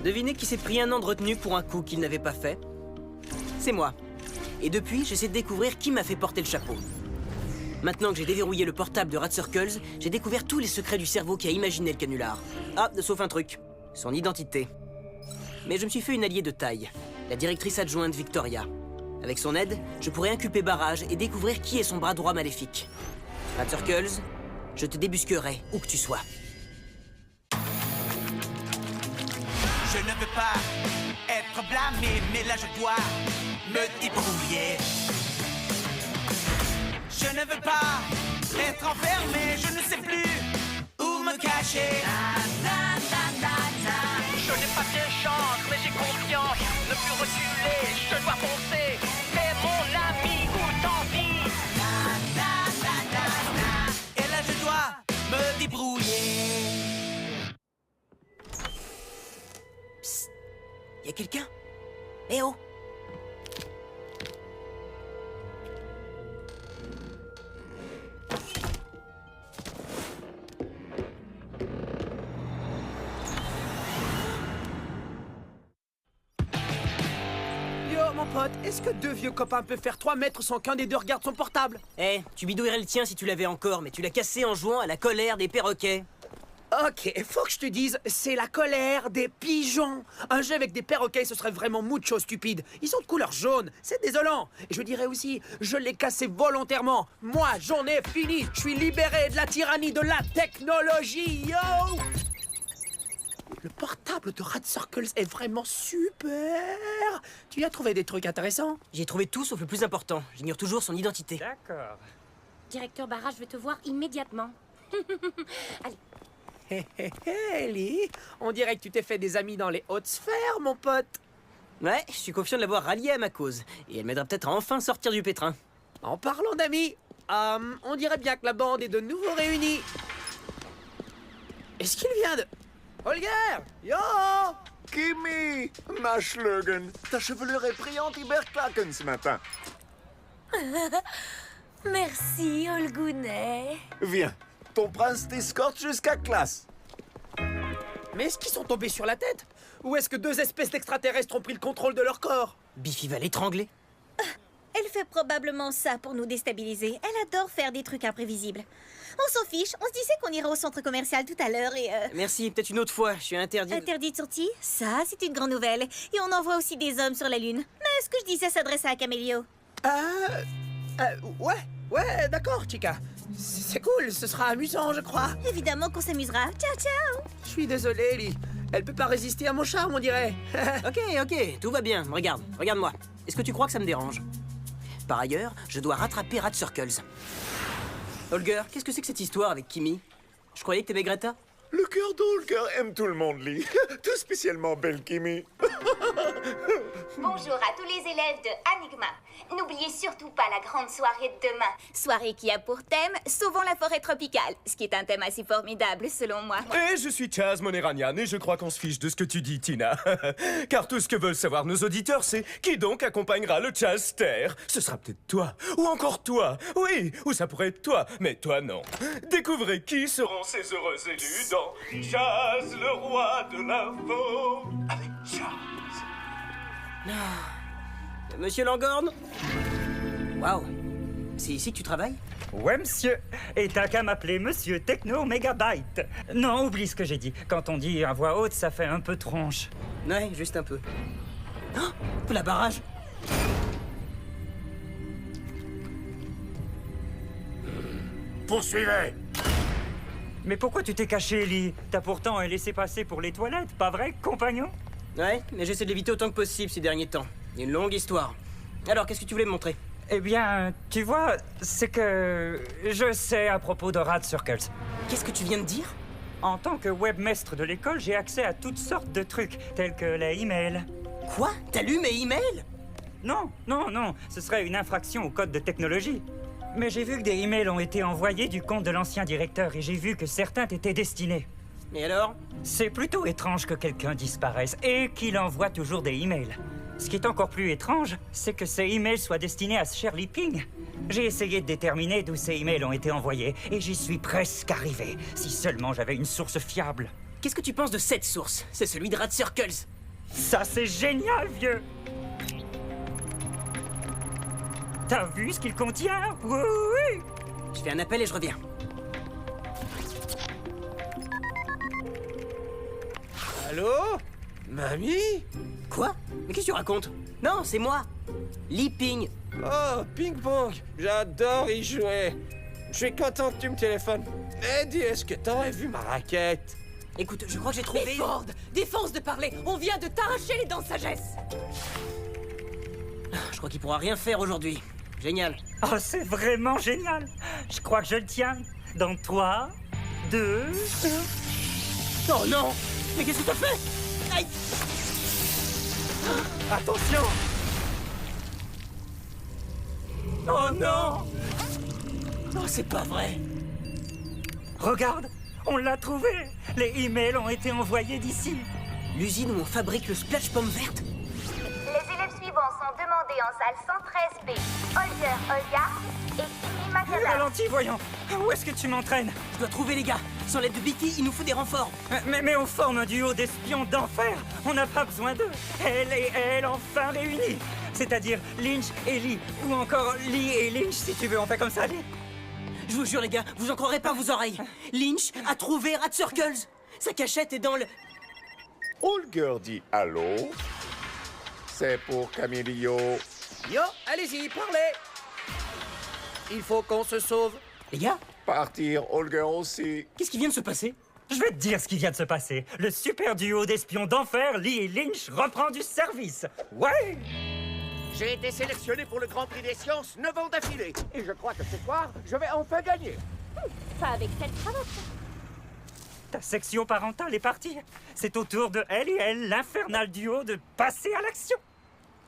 Devinez qui s'est pris un an de retenue pour un coup qu'il n'avait pas fait? C'est moi. Et depuis, j'essaie de découvrir qui m'a fait porter le chapeau. Maintenant que j'ai déverrouillé le portable de Rat Circles, j'ai découvert tous les secrets du cerveau qui a imaginé le canular. Ah, sauf un truc. Son identité. Mais je me suis fait une alliée de taille. La directrice adjointe Victoria. Avec son aide, je pourrais inculper Barrage et découvrir qui est son bras droit maléfique. Rat Circles, je te débusquerai où que tu sois. Je ne veux pas être blâmé, mais là je dois me débrouiller. Je ne veux pas être enfermé, je ne sais plus où me cacher. Je n'ai pas de chance, mais j'ai confiance. Ne plus reculer, je dois foncer. C'est mon ami ou tant pis. Et là je dois me débrouiller. Psst. Y a quelqu'un? Eh oh! Yo, mon pote, est-ce que deux vieux copains peuvent faire 3 mètres sans qu'un des deux regarde son portable? Eh, tu bidouillerais le tien si tu l'avais encore, mais tu l'as cassé en jouant à la colère des perroquets. Ok, faut que je te dise, c'est la colère des pigeons. Un jeu avec des perroquets, ce serait vraiment mucho stupide. Ils sont de couleur jaune, c'est désolant. Et je dirais aussi, je l'ai cassé volontairement. Moi, j'en ai fini. Je suis libéré de la tyrannie de la technologie, yo! Le portable de Rat Circles est vraiment super. Tu y as trouvé des trucs intéressants? J'ai trouvé tout sauf le plus important. J'ignore toujours son identité. D'accord. Directeur Barrage veut te voir immédiatement. Allez. Hé hé hé, Ellie, on dirait que tu t'es fait des amis dans les hautes sphères, mon pote. Ouais, je suis confiant de l'avoir ralliée à ma cause. Et elle m'aidera peut-être à enfin sortir du pétrin. En parlant d'amis, on dirait bien que la bande est de nouveau réunie. Est-ce qu'il vient de... Holger! Yo! Kimi! Maschlögen! Ta chevelure est brillante Iberklaken ce matin. Merci, Olgounet. Viens, ton prince t'escorte jusqu'à classe. Mais est-ce qu'ils sont tombés sur la tête? Ou est-ce que deux espèces d'extraterrestres ont pris le contrôle de leur corps? Biffy va l'étrangler. Elle fait probablement ça pour nous déstabiliser. Elle adore faire des trucs imprévisibles. On s'en fiche, on se disait qu'on irait au centre commercial tout à l'heure et... Merci, peut-être une autre fois, je suis interdit. Interdit de sortie? Ça, c'est une grande nouvelle. Et on envoie aussi des hommes sur la Lune. Mais ce que je disais s'adressait à Camélio. Ouais, d'accord, Chica. C'est cool, ce sera amusant, je crois. Évidemment qu'on s'amusera. Ciao, ciao! Je suis désolé, Ellie. Elle peut pas résister à mon charme, on dirait. Ok, tout va bien. Regarde-moi. Est-ce que tu crois que ça me dérange? Par ailleurs, je dois rattraper Rat Circles. Holger, qu'est-ce que c'est que cette histoire avec Kimi? Je croyais que t'aimais Greta? Le cœur d'Holger aime tout le monde, Lee. Tout spécialement belle Kimi. Bonjour à tous les élèves de Enigma. N'oubliez surtout pas la grande soirée de demain. Soirée qui a pour thème Sauvons la forêt tropicale, ce qui est un thème assez formidable selon moi. Et je suis Chaz Moneranian et je crois qu'on se fiche de ce que tu dis, Tina. Car tout ce que veulent savoir nos auditeurs, c'est qui donc accompagnera le Chazster. Ce sera peut-être toi, ou encore toi. Oui, ou ça pourrait être toi, mais toi non. Découvrez qui seront ces heureux élus dans Chaz, le roi de l'info. Avec Chaz. Monsieur Langorn? Waouh! C'est ici que tu travailles? Ouais, monsieur. Et t'as qu'à m'appeler Monsieur Techno Megabyte. Non, oublie ce que j'ai dit. Quand on dit à voix haute, ça fait un peu tronche. Ouais, juste un peu. Oh, la barrage! Poursuivez! Mais pourquoi tu t'es caché, Ellie? T'as pourtant laissé passer pour les toilettes, pas vrai, compagnon? Ouais, mais j'essaie de l'éviter autant que possible ces derniers temps. Une longue histoire. Alors, qu'est-ce que tu voulais me montrer? Eh bien, tu vois, c'est que je sais à propos de Rat Circles. Qu'est-ce que tu viens de dire? En tant que webmestre de l'école, j'ai accès à toutes sortes de trucs, tels que les emails. Quoi? T'as lu mes emails? Non, ce serait une infraction au code de technologie. Mais j'ai vu que des emails ont été envoyés du compte de l'ancien directeur et j'ai vu que certains t'étaient destinés. Et alors? C'est plutôt étrange que quelqu'un disparaisse et qu'il envoie toujours des emails. Ce qui est encore plus étrange, c'est que ces emails soient destinés à Shirley Ping. J'ai essayé de déterminer d'où ces emails ont été envoyés et j'y suis presque arrivé. Si seulement j'avais une source fiable. Qu'est-ce que tu penses de cette source? C'est celui de Rat Circles. Ça, c'est génial, vieux! T'as vu ce qu'il contient? Oui, oui! Je fais un appel et je reviens. Allô? Mamie? Quoi? Mais qu'est-ce que tu racontes? Non, c'est moi. Li Ping. Oh, ping-pong! J'adore y jouer! Je suis content que tu me téléphones. Eddie, est-ce que t'aurais vu ma raquette? Écoute, je crois que j'ai trouvé... Ford, défonce de parler. On vient de t'arracher les dents de sagesse. Je crois qu'il pourra rien faire aujourd'hui. Génial. Oh, c'est vraiment génial! Je crois que je le tiens. Dans 3, 2... Oh non! Mais qu'est-ce que t'as fait? Aïe! Attention! Oh non! Oh, c'est pas vrai. Regarde! On l'a trouvé! Les emails ont été envoyés d'ici. L'usine où on fabrique le splash pomme verte? Les élèves suivants sont demandés en salle 113B. Holger, Olga et Kimi Makada. Ralenti, voyons! Où est-ce que tu m'entraînes? Je dois trouver les gars. Sans l'aide de Beaky, il nous faut des renforts. Mais on forme un duo d'espions d'enfer! On n'a pas besoin d'eux! Elle et elle enfin réunis! C'est-à-dire Lynch et Lee, ou encore Lee et Lynch, si tu veux, on fait comme ça, Lee? Je vous jure les gars, vous en croirez pas vos oreilles. Lynch a trouvé Rat Circles. Sa cachette est dans le... Holger dit allô? C'est pour Camilio. Yo, allez-y, parlez. Il faut qu'on se sauve. Les gars, Partir, Holger aussi. qu'est-ce qui vient de se passer? Je vais te dire ce qui vient de se passer. Le super duo d'espions d'enfer, Lee et Lynch, reprend du service. Ouais! J'ai été sélectionné pour le Grand Prix des Sciences 9 ans d'affilée. Et je crois que ce soir, je vais enfin gagner. Pas avec cette cravate. Ta section parentale est partie. C'est au tour de elle et elle, l'infernal duo, de passer à l'action.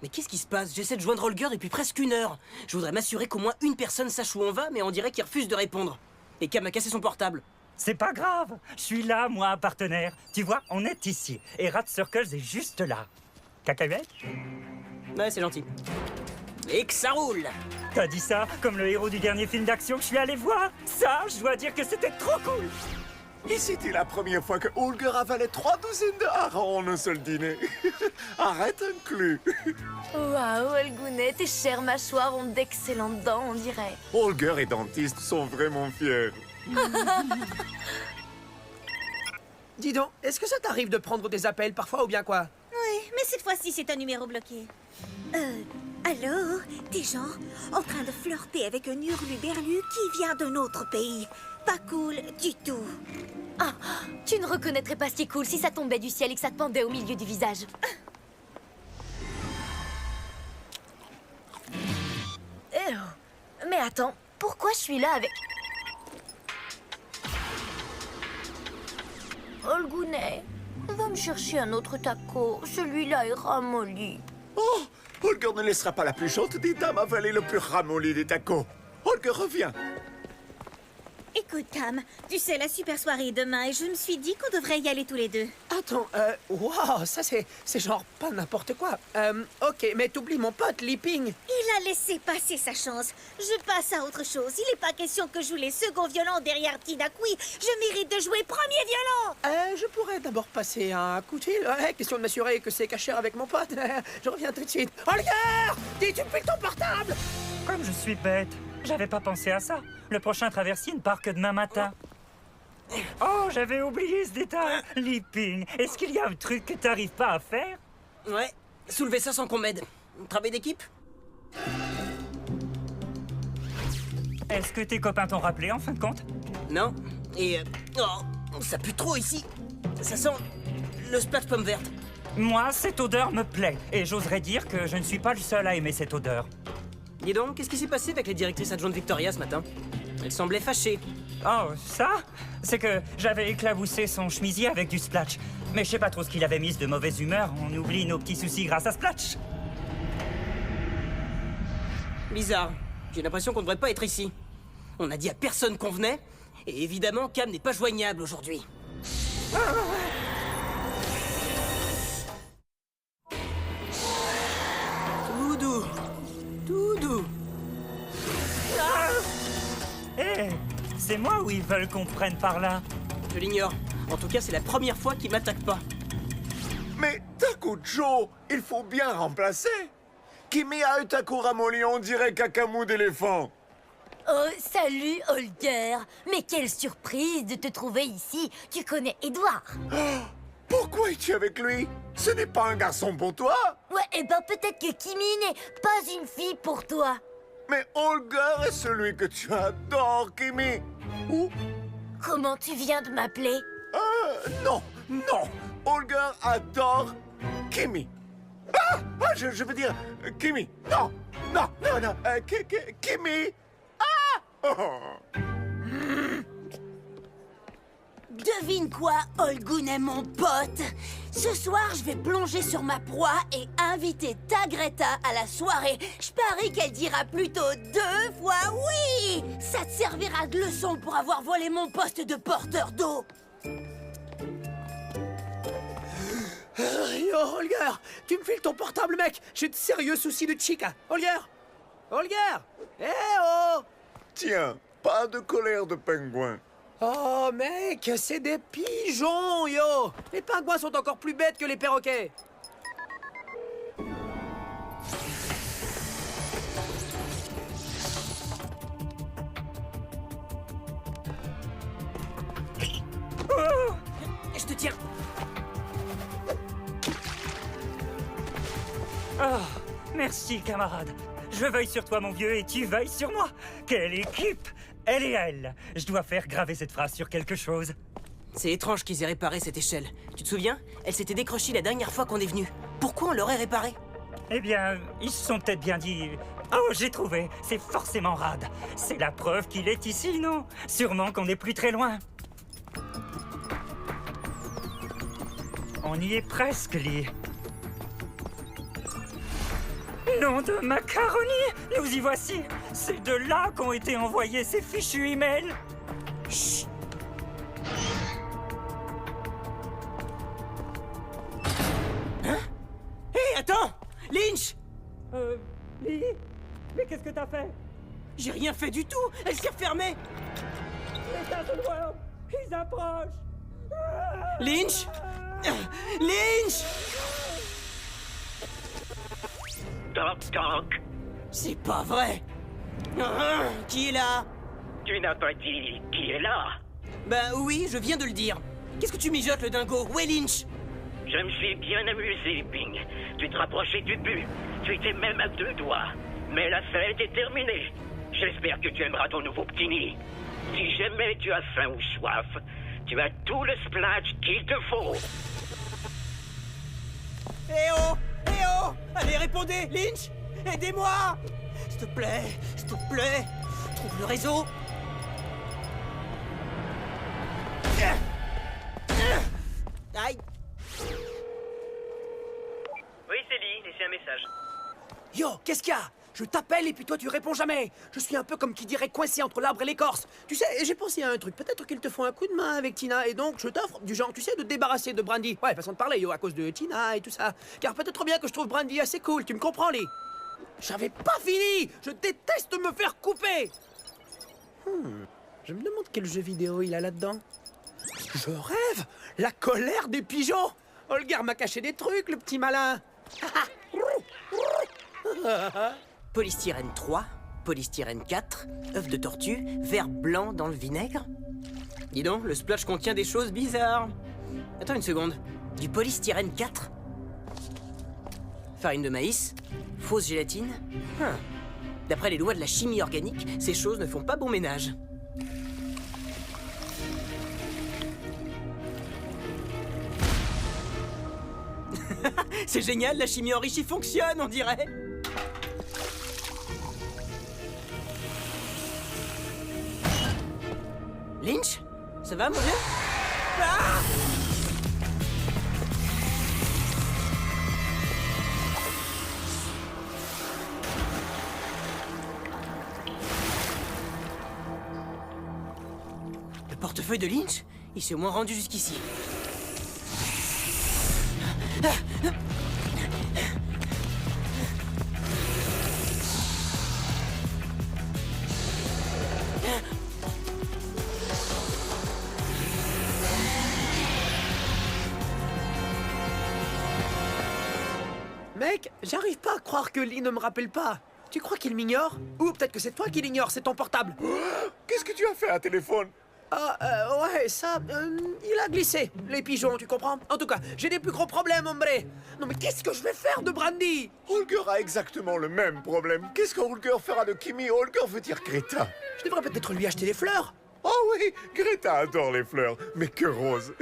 Mais qu'est-ce qui se passe? J'essaie de joindre Holger depuis presque 1 heure. Je voudrais m'assurer qu'au moins une personne sache où on va, mais on dirait qu'il refuse de répondre. Et Cam a cassé son portable. C'est pas grave. Je suis là, moi, partenaire. Tu vois, on est ici. Et Rat Circles est juste là. Cacahuète? Ouais, c'est gentil. Et que ça roule! T'as dit ça comme le héros du dernier film d'action que je suis allé voir? Ça, je dois dire que c'était trop cool! Et c'était la première fois que Holger avalait 3 douzaines de harengs en un seul dîner. Arrête inclus. Waouh, Olgounet, tes chères mâchoires ont d'excellentes dents, on dirait. Holger et Dentiste sont vraiment fiers. Dis donc, est-ce que ça t'arrive de prendre des appels parfois ou bien quoi? Oui, mais cette fois-ci, c'est un numéro bloqué. Alors, des gens en train de flirter avec un hurluberlu qui vient d'un autre pays. Pas cool du tout. Ah, tu ne reconnaîtrais pas si cool si ça tombait du ciel et que ça te pendait au milieu du visage. Mais attends, pourquoi je suis là avec... Olgounet, va me chercher un autre taco. Celui-là est ramolli. Oh, Holger ne laissera pas la plus chaude des dames avaler le plus ramolli des tacos. Holger revient. Écoute, Cam, tu sais, la super soirée est demain et je me suis dit qu'on devrait y aller tous les deux. Attends, wow, ça c'est genre pas n'importe quoi. Ok, mais t'oublies mon pote, Li Ping. Il a laissé passer sa chance. Je passe à autre chose. Il n'est pas question que je joue les seconds violons derrière Tina Kui. Je mérite de jouer premier violon. Je pourrais d'abord passer un coup de fil. Ouais, question de m'assurer que c'est caché avec mon pote. Je reviens tout de suite. Holger, dis-tu depuis ton portable? Comme je suis bête. J'avais pas pensé à ça. Le prochain traversier ne part que demain matin. Oh, j'avais oublié ce détail. Li Ping, est-ce qu'il y a un truc que t'arrives pas à faire? Ouais, soulever ça sans qu'on m'aide. Travail d'équipe? Est-ce que tes copains t'ont rappelé, en fin de compte? Non. Et... oh, ça pue trop ici. Ça sent le splash pomme verte. Moi, cette odeur me plaît. Et j'oserais dire que je ne suis pas le seul à aimer cette odeur. Dis donc, qu'est-ce qui s'est passé avec les directrices adjointes Victoria ce matin? Elle semblait fâchée. Oh, ça? C'est que j'avais éclaboussé son chemisier avec du Splatch. Mais je sais pas trop ce qu'il avait mis de mauvaise humeur. On oublie nos petits soucis grâce à Splatch. Bizarre. J'ai l'impression qu'on ne devrait pas être ici. On a dit à personne qu'on venait. Et évidemment, Cam n'est pas joignable aujourd'hui. Tout doux. Tout doux. Hé, c'est moi ou ils veulent qu'on prenne par là? Je l'ignore. En tout cas, c'est la première fois qu'il m'attaque pas. Mais Taku Joe, il faut bien remplacer. Kimi a eu Taku ramolli, on dirait cacamou d'éléphant. Oh, salut, Holger. Mais quelle surprise de te trouver ici. Tu connais Edouard. Pourquoi es-tu avec lui? Ce n'est pas un garçon pour toi. Ouais, et ben peut-être que Kimi n'est pas une fille pour toi. Mais Holger est celui que tu adores, Kimi. Ou... Comment tu viens de m'appeler? Non, non. Holger adore Kimi. Je veux dire, Kimi. Non, non, non, non. Kimi. Devine quoi, Olgun est mon pote. Ce soir, je vais plonger sur ma proie et inviter ta Greta à la soirée. Je parie qu'elle dira plutôt 2 fois oui. Ça te servira de leçon pour avoir volé mon poste de porteur d'eau. Yo, Holger, tu me files ton portable, mec. J'ai de sérieux soucis de chica. Holger, Holger. Eh oh. Tiens, pas de colère de pingouin. Oh, mec, c'est des pigeons, yo. Les pingouins sont encore plus bêtes que les perroquets. Je te tiens. Oh, merci, camarade. Je veille sur toi, mon vieux, et tu veilles sur moi. Quelle équipe! Elle et elle. Je dois faire graver cette phrase sur quelque chose. C'est étrange qu'ils aient réparé cette échelle. Tu te souviens? Elle s'était décrochée la dernière fois qu'on est venu. Pourquoi on l'aurait réparée? Eh bien, ils se sont peut-être bien dit... Oh, j'ai trouvé. C'est forcément Rad. C'est la preuve qu'il est ici, non? Sûrement qu'on n'est plus très loin. On y est presque, Lee. Nom de macaroni! Nous y voici! C'est de là qu'ont été envoyés ces fichus emails! Chut! Hein? Hé, attends! Lynch! Lee? Mais qu'est-ce que t'as fait? J'ai rien fait du tout! Elle s'est refermée! Les Dazzleworms! Ils approchent! Lynch! Lynch! Toc toc. C'est pas vrai! Qui est là? Tu n'as pas dit qui est là? Bah oui, je viens de le dire. Qu'est-ce que tu mijotes, le dingo? Où est Lynch? Je me suis bien amusé, Bing. Tu te rapprochais du but. Tu étais même à 2 doigts. Mais la fête est terminée. J'espère que tu aimeras ton nouveau bikini. Si jamais tu as faim ou soif, tu as tout le splash qu'il te faut. Eh oh! Eh oh! Allez, répondez! Lynch! Aidez-moi! S'il te plaît! S'il te plaît! Trouve le réseau! Aïe! Oui, c'est Lee. Laissez un message. Yo, qu'est-ce qu'il y a? Je t'appelle et puis toi tu réponds jamais. Je suis un peu comme qui dirait coincé entre l'arbre et l'écorce. Tu sais, j'ai pensé à un truc. Peut-être qu'ils te font un coup de main avec Tina et donc je t'offre du genre, tu sais, de te débarrasser de Brandy. Ouais, façon de parler, yo, à cause de Tina et tout ça. Car peut-être bien que je trouve Brandy assez cool, tu me comprends, Lee? J'avais pas fini! Je déteste me faire couper! Je me demande quel jeu vidéo il a là-dedans. Je rêve! La colère des pigeons! Holger m'a caché des trucs, le petit malin! Polystyrène 3, polystyrène 4, œuf de tortue, verre blanc dans le vinaigre. Dis donc, le splash contient des choses bizarres. Attends une seconde. Du polystyrène 4? Farine de maïs? Fausse gélatine? D'après les lois de la chimie organique, ces choses ne font pas bon ménage. C'est génial, la chimie enrichie fonctionne, on dirait. Lynch? Ça va, mon vieux? Ah! Le portefeuille de Lynch? Il s'est au moins rendu jusqu'ici. Mec, j'arrive pas à croire que Lee ne me rappelle pas. Tu crois qu'il m'ignore? Ou peut-être que c'est toi qui l'ignores, c'est ton portable. Qu'est-ce que tu as fait à téléphone? Ouais, ça, il a glissé. Les pigeons, tu comprends? En tout cas, j'ai des plus gros problèmes, hombre. Non mais qu'est-ce que je vais faire de Brandy? Holger a exactement le même problème. Qu'est-ce que Holger fera de Kimi? Holger veut dire Greta. Je devrais peut-être lui acheter des fleurs. Oh oui, Greta adore les fleurs, mais que rose.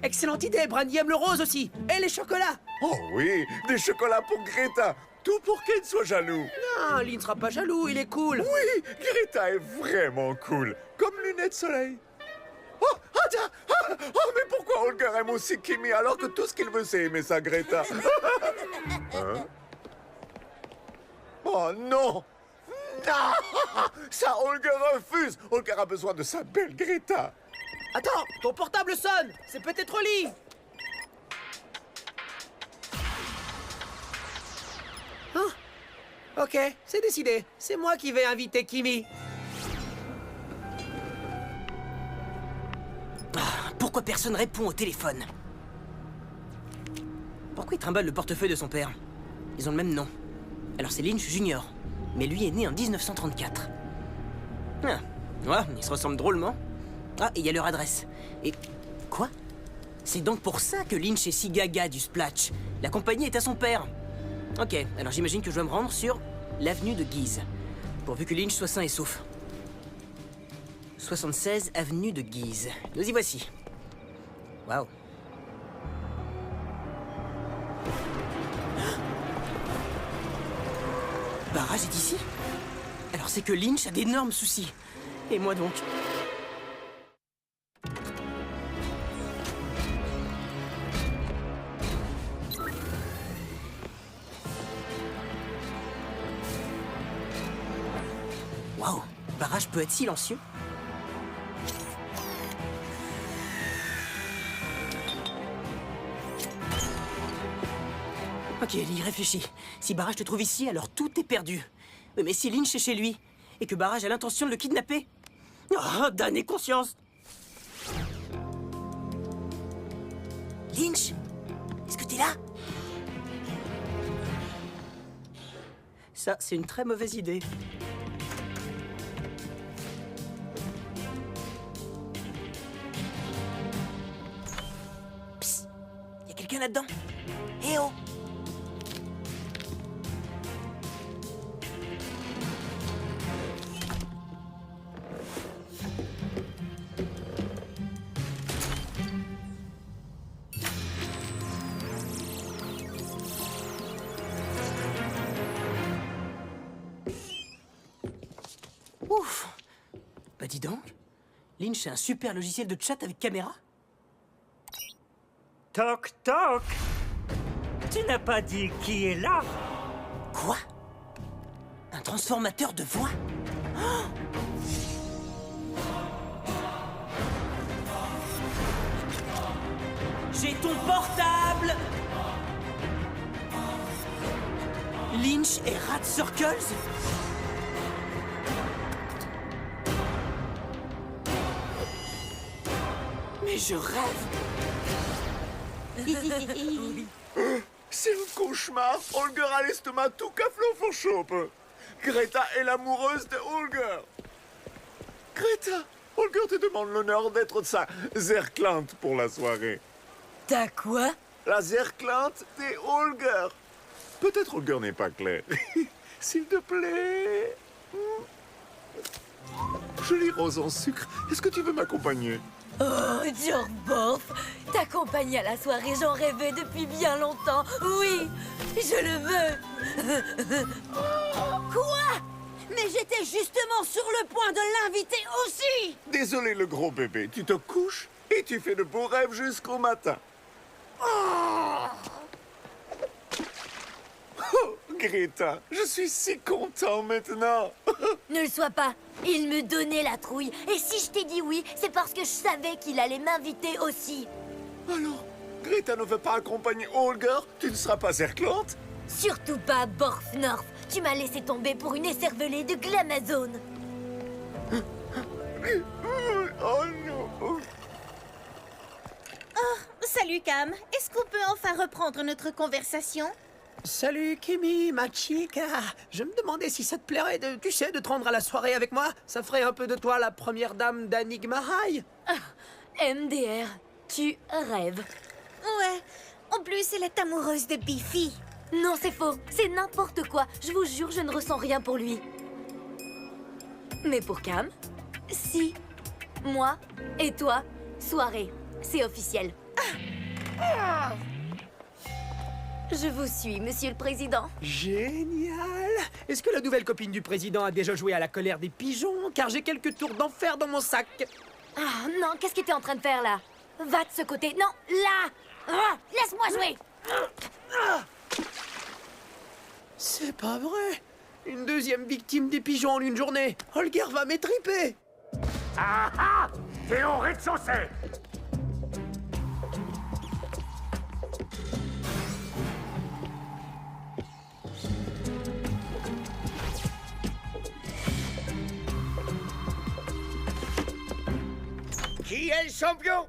Excellente idée, Brandy aime le rose aussi. Et les chocolats. Oh oui, des chocolats pour Greta. Tout pour qu'elle soit jaloux. Non, Lee ne sera pas jaloux, il est cool. Oui, Greta est vraiment cool. Comme lunettes soleil. Oh, mais pourquoi Holger aime aussi Kimi alors que tout ce qu'il veut c'est aimer sa Greta? Hein? Oh non! Non! Ça, Holger refuse! Holger a besoin de sa belle Greta! Attends, ton portable sonne! C'est peut-être Lee! Ok, c'est décidé. C'est moi qui vais inviter Kimi. Pourquoi personne répond au téléphone? Pourquoi il trimballe le portefeuille de son père? Ils ont le même nom. Alors c'est Lynch Junior. Mais lui est né en 1934. Ah, ouais, ils se ressemblent drôlement. Ah, et il y a leur adresse. Et... quoi? C'est donc pour ça que Lynch est si gaga du Splatch. La compagnie est à son père. Ok, alors j'imagine que je dois me rendre sur l'avenue de Guise. Pourvu que Lynch soit sain et sauf. 76 avenue de Guise. Nous y voici. Waouh. Barrage est ici? Alors c'est que Lynch a d'énormes soucis. Et moi donc? Waouh, barrage peut être silencieux. Ok, Ellie, réfléchis. Si Barrage te trouve ici, alors tout est perdu. Mais si Lynch est chez lui, et que Barrage a l'intention de le kidnapper... Oh, damnée conscience! Lynch? Est-ce que t'es là? Ça, c'est une très mauvaise idée. Psst! Y'a quelqu'un là-dedans? Eh oh! Ouf! Bah dis donc, Lynch a un super logiciel de chat avec caméra. Toc toc! Tu n'as pas dit qui est là? Quoi? Un transformateur de voix? Oh! J'ai ton portable! Lynch et Rat Circles? Mais je rêve! C'est un cauchemar! Holger a l'estomac tout cafloffochope! Greta est l'amoureuse de Holger! Greta! Holger te demande l'honneur d'être sa zerklante pour la soirée. T'as quoi? La zerklante des Holger! Peut-être Holger n'est pas clair. S'il te plaît... Jolie rose en sucre, est-ce que tu veux m'accompagner? Oh, Jorbof! T'accompagner à la soirée, j'en rêvais depuis bien longtemps. Oui, je le veux. Quoi? Mais j'étais justement sur le point de l'inviter aussi! Désolé le gros bébé, tu te couches et tu fais de beaux rêves jusqu'au matin. Oh, Greta, je suis si content maintenant. Ne le sois pas. Il me donnait la trouille. Et si je t'ai dit oui, c'est parce que je savais qu'il allait m'inviter aussi. Alors, Greta ne veut pas accompagner Holger? Tu ne seras pas zerklante? Surtout pas, Borfnorf. Tu m'as laissé tomber pour une écervelée de Glamazone. Oh non. Oh, salut Cam. Est-ce qu'on peut enfin reprendre notre conversation? Salut Kimi, ma chica. Je me demandais si ça te plairait de te rendre à la soirée avec moi. Ça ferait un peu de toi la première dame d'Anigma High. MDR, tu rêves. Ouais. En plus, elle est amoureuse de Biffy. Non, c'est faux. C'est n'importe quoi. Je vous jure, je ne ressens rien pour lui. Mais pour Cam, si. Moi et toi, soirée. C'est officiel. Je vous suis, monsieur le président. Génial. Est-ce que la nouvelle copine du président a déjà joué à la colère des pigeons? Car j'ai quelques tours d'enfer dans mon sac. Ah non, qu'est-ce que t'es en train de faire là? Va de ce côté. Non, là. Ah, laisse-moi jouer. C'est pas vrai. Une deuxième victime des pigeons en une journée. Holger va m'étriper. Ah ah! T'es au rez-de-chaussée! Qui est le champion?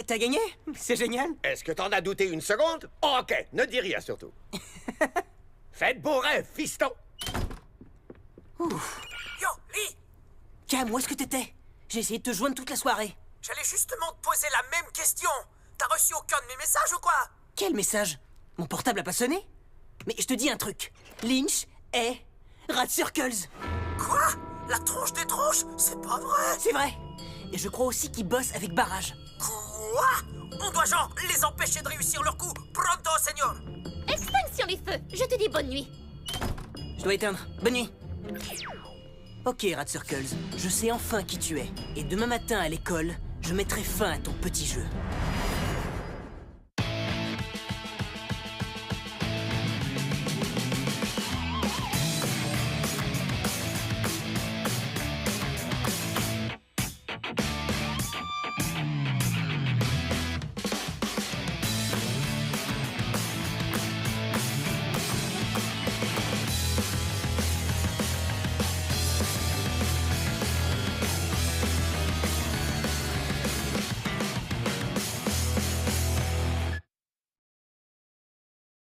T'as gagné? C'est génial. Est-ce que t'en as douté une seconde? Ok, ne dis rien surtout. Faites beau rêve, fiston! Ouf. Yo, Lee! Cam, où est-ce que t'étais? J'ai essayé de te joindre toute la soirée. J'allais justement te poser la même question. T'as reçu aucun de mes messages ou quoi? Quel message? Mon portable a pas sonné? Mais je te dis un truc. Lynch est Rat Circles. Quoi? La tronche des tronches? C'est pas vrai. C'est vrai. Et je crois aussi qu'ils bossent avec Barrage. Quoi? On doit genre les empêcher de réussir leur coup. Pronto, señor. Extinction des feux. Je te dis bonne nuit. Je dois éteindre. Bonne nuit. Ok, Rat Circles. Je sais enfin qui tu es. Et demain matin à l'école, je mettrai fin à ton petit jeu.